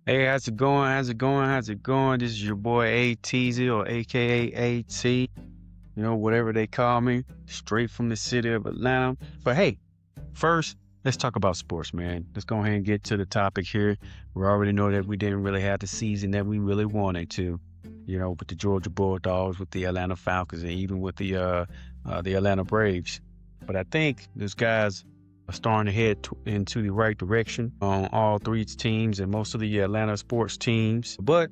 Hey, how's it going? How's it going? How's it going? This is your boy ATZ or AKA AT, whatever they call me, straight from the city of Atlanta. But hey, first, let's talk about sports, man. Let's go ahead and get to the topic here. We already know that we didn't really have the season that we really wanted to, with the Georgia Bulldogs, with the Atlanta Falcons, and even with the Atlanta Braves. But I think those guys are starting to head into the right direction on all three teams and most of the Atlanta sports teams. But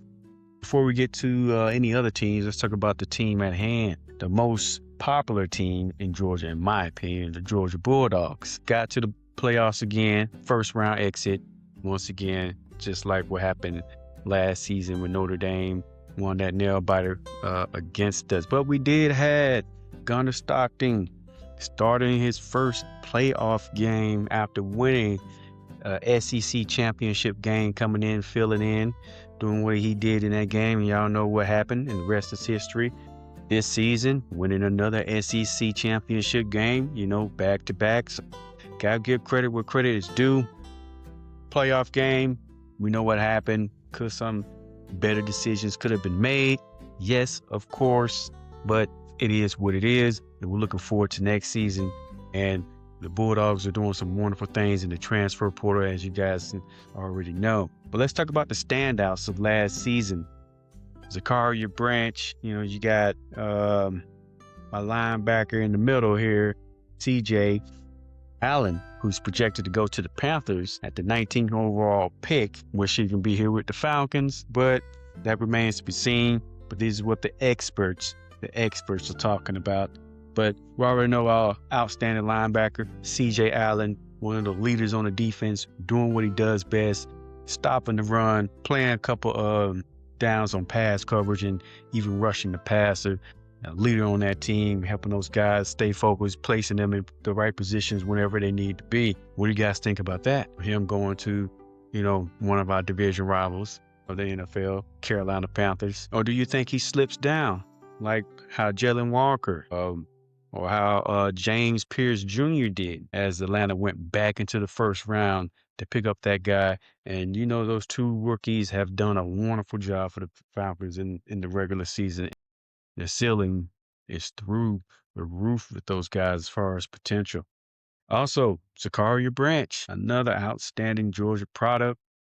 before we get to any other teams, let's talk about the team at hand. The most popular team in Georgia, in my opinion, the Georgia Bulldogs. Got to the playoffs again, first round exit. Once again, just like what happened last season when Notre Dame won that nail biter against us. But we did had Gunnar Stockton starting his first playoff game after winning SEC championship game, coming in, filling in, doing what he did in that game. And y'all know what happened, and the rest is history. This season, winning another SEC championship game, back to back. So, gotta give credit where credit is due. Playoff game, we know what happened. Could some better decisions could have been made? Yes, of course, but it is what it is, and we're looking forward to next season. And the Bulldogs are doing some wonderful things in the transfer portal, as you guys already know. But let's talk about the standouts of last season. Zekaria Branch, you got my linebacker in the middle here, CJ Allen, who's projected to go to the Panthers at the 19th overall pick, wish he can be here with the Falcons, but that remains to be seen. But this is what the experts are talking about. But we already know our outstanding linebacker, CJ Allen, one of the leaders on the defense, doing what he does best, stopping the run, playing a couple of downs on pass coverage, and even rushing the passer. A leader on that team, helping those guys stay focused, placing them in the right positions whenever they need to be. What do you guys think about that? Him going to, one of our division rivals of the NFL, Carolina Panthers? Or do you think he slips down like how Jalen Walker or how James Pierce Jr. did, as Atlanta went back into the first round to pick up that guy? And those two rookies have done a wonderful job for the Falcons in the regular season. The ceiling is through the roof with those guys as far as potential. Also, Zekaria Branch, another outstanding Georgia product,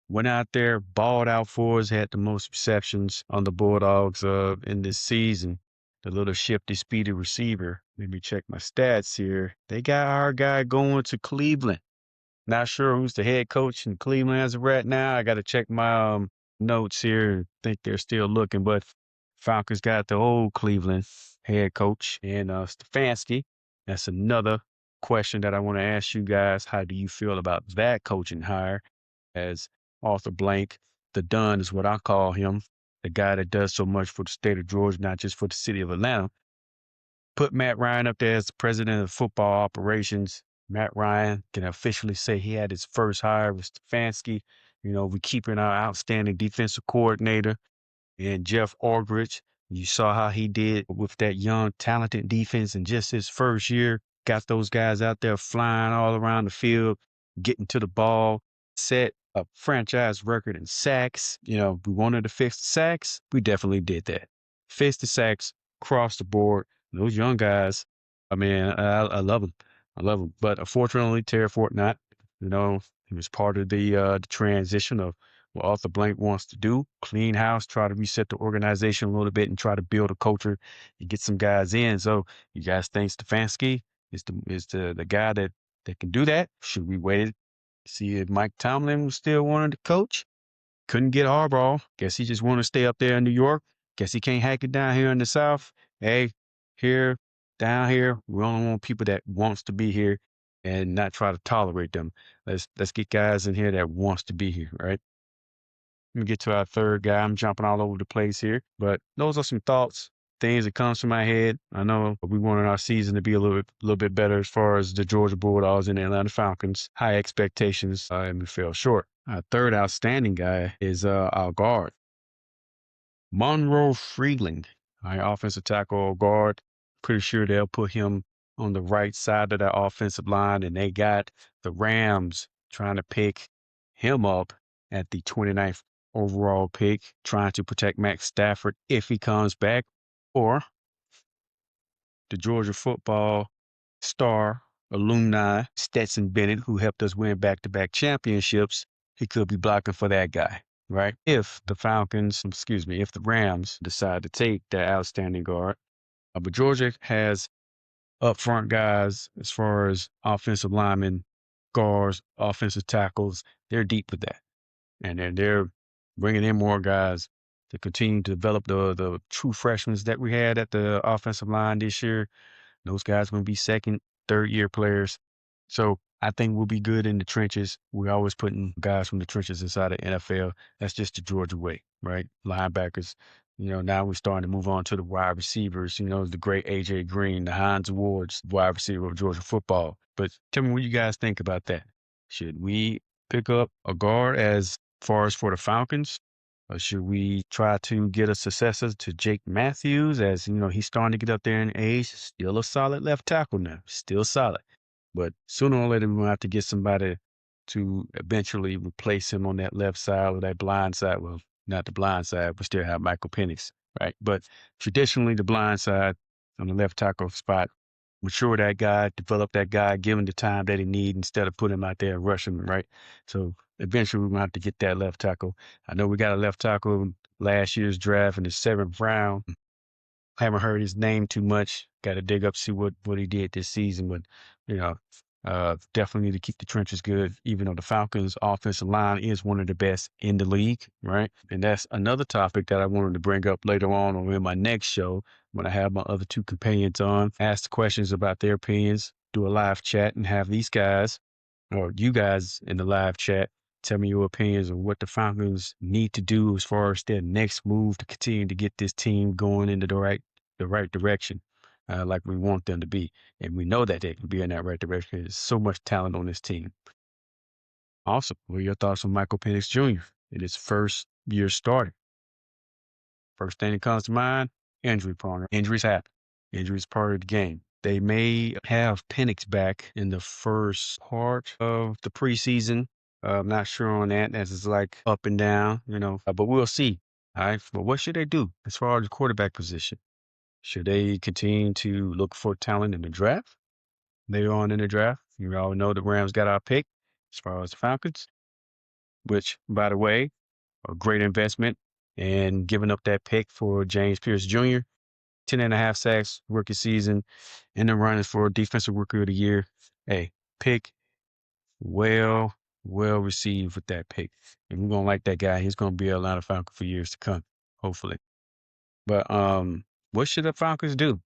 went out there, balled out for us, had the most receptions on the Bulldogs in this season. The little shifty, speedy receiver. Let me check my stats here. They got our guy going to Cleveland. Not sure who's the head coach in Cleveland as of right now. I got to check my notes here. Think they're still looking, but Falcons got the old Cleveland head coach and Stefanski. That's another question that I want to ask you guys. How do you feel about that coaching hire? As Arthur Blank, the Dunn is what I call him, the guy that does so much for the state of Georgia, not just for the city of Atlanta. Put Matt Ryan up there as the president of football operations. Matt Ryan can officially say he had his first hire with Stefanski. We're keeping our outstanding defensive coordinator and Jeff Aldrich. You saw how he did with that young, talented defense in just his first year. Got those guys out there flying all around the field, getting to the ball, set a franchise record in sacks. We wanted to fix the sacks. We definitely did that. Fix the sacks across the board. Those young guys, I love them. I love them. But unfortunately, Terry Fortnite, he was part of the transition of what Arthur Blank wants to do. Clean house, try to reset the organization a little bit and try to build a culture and get some guys in. So you guys think Stefanski is the guy that can do that? Should we wait to see if Mike Tomlin was still wanting to coach? Couldn't get Harbaugh. Guess he just want to stay up there in New York. Guess he can't hack it down here in the South. Hey, here, down here, we only want people that wants to be here and not try to tolerate them. Let's get guys in here that wants to be here, right? Let me get to our third guy. I'm jumping all over the place here, but those are some thoughts, things that comes to my head. I know we wanted our season to be a little bit better as far as the Georgia Bulldogs and the Atlanta Falcons. High expectations, and we fell short. Our third outstanding guy is our guard, Monroe Freeland, our offensive tackle or guard. Pretty sure they'll put him on the right side of that offensive line, and they got the Rams trying to pick him up at the 29th overall pick, trying to protect Matt Stafford if he comes back, or the Georgia football star alumni Stetson Bennett, who helped us win back-to-back championships. He could be blocking for that guy, right? If the if the Rams decide to take that outstanding guard. But Georgia has upfront guys as far as offensive linemen, guards, offensive tackles. They're deep with that. And then they're bringing in more guys to continue to develop the true freshmen that we had at the offensive line this year. Those guys are going to be second, third year players. So I think we'll be good in the trenches. We're always putting guys from the trenches inside the NFL. That's just the Georgia way, right? Linebackers. Now we're starting to move on to the wide receivers. The great AJ Green, the Hines Awards, wide receiver of Georgia football. But tell me what you guys think about that. Should we pick up a guard as far as for the Falcons? Or should we try to get a successor to Jake Matthews as, he's starting to get up there in age, still a solid left tackle now, still solid. But sooner or later, we're going to have to get somebody to eventually replace him on that left side or that blind side. Well, not the blind side, but still have Michael Penix, right? But traditionally, the blind side on the left tackle spot, mature that guy, develop that guy, give him the time that he needs instead of putting him out there and rushing him, right? So eventually, we're going to have to get that left tackle. I know we got a left tackle in last year's draft in the 7th round. Haven't heard his name too much. Got to dig up, see what he did this season. But, definitely need to keep the trenches good, even though the Falcons' offensive line is one of the best in the league, right? And that's another topic that I wanted to bring up later on or in my next show when I have my other two companions on, ask questions about their opinions, do a live chat, and have these guys or you guys in the live chat tell me your opinions on what the Falcons need to do as far as their next move to continue to get this team going into the right direction, like we want them to be. And we know that they can be in that right direction. There's so much talent on this team. Awesome. What are your thoughts on Michael Penix Jr. in his first year starting? First thing that comes to mind, injury prone. Injuries happen. Injuries part of the game. They may have Penix back in the first part of the preseason. I'm not sure on that, as it's like up and down, but we'll see. All right. But what should they do as far as the quarterback position? Should they continue to look for talent in the draft? Later on in the draft, you all know the Rams got our pick as far as the Falcons, which, by the way, a great investment and giving up that pick for James Pierce Jr. 10.5 sacks rookie season, in the runnings for defensive rookie of the year. Hey, pick well received with that pick. And we're gonna like that guy. He's gonna be a Atlanta Falcon for years to come, hopefully. But what should the Falcons do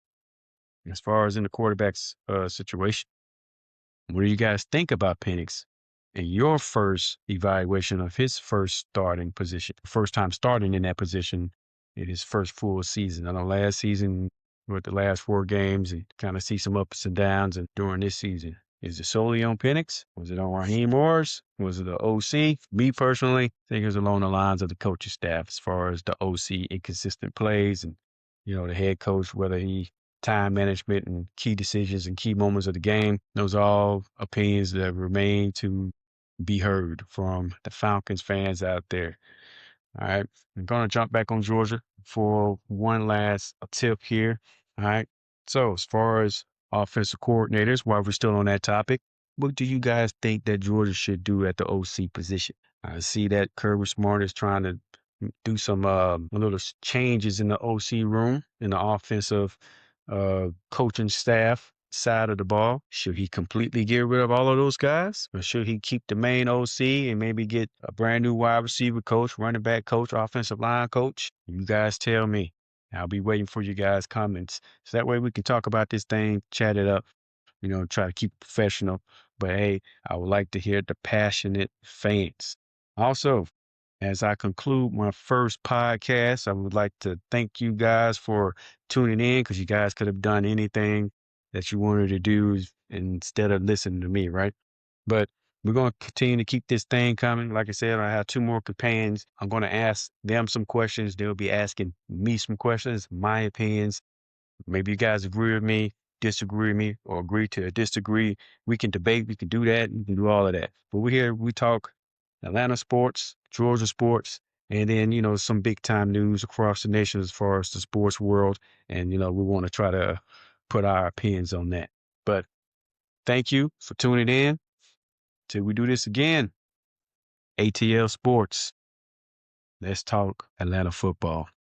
as far as in the quarterback's situation? What do you guys think about Penix in your first evaluation of his first starting position, first time starting in that position in his first full season? I know last season, with the last 4 games, and kind of see some ups and downs. And during this season, is it solely on Penix? Was it on Raheem Morris? Was it the OC? Me personally, I think it was along the lines of the coaching staff as far as the OC inconsistent plays and, the head coach, whether he time management and key decisions and key moments of the game. Those are all opinions that remain to be heard from the Falcons fans out there. All right. I'm going to jump back on Georgia for one last tip here. All right. So as far as offensive coordinators, while we're still on that topic, what do you guys think that Georgia should do at the OC position? I see that Kirby Smart is trying to do some little changes in the OC room, in the offensive coaching staff side of the ball. Should he completely get rid of all of those guys? Or should he keep the main OC and maybe get a brand new wide receiver coach, running back coach, offensive line coach? You guys tell me. I'll be waiting for you guys' comments. So that way we can talk about this thing, chat it up, try to keep it professional. But hey, I would like to hear the passionate fans. Also, as I conclude my first podcast, I would like to thank you guys for tuning in, because you guys could have done anything that you wanted to do instead of listening to me, right? But we're going to continue to keep this thing coming. Like I said, I have 2 more companions. I'm going to ask them some questions. They'll be asking me some questions, my opinions. Maybe you guys agree with me, disagree with me, or agree to disagree. We can debate. We can do that. We can do all of that. But we're here. We talk Atlanta sports, Georgia sports, And then, some big time news across the nation as far as the sports world. And, we want to try to put our opinions on that. But thank you for tuning in. Till we do this again, ATL Sports. Let's talk Atlanta football.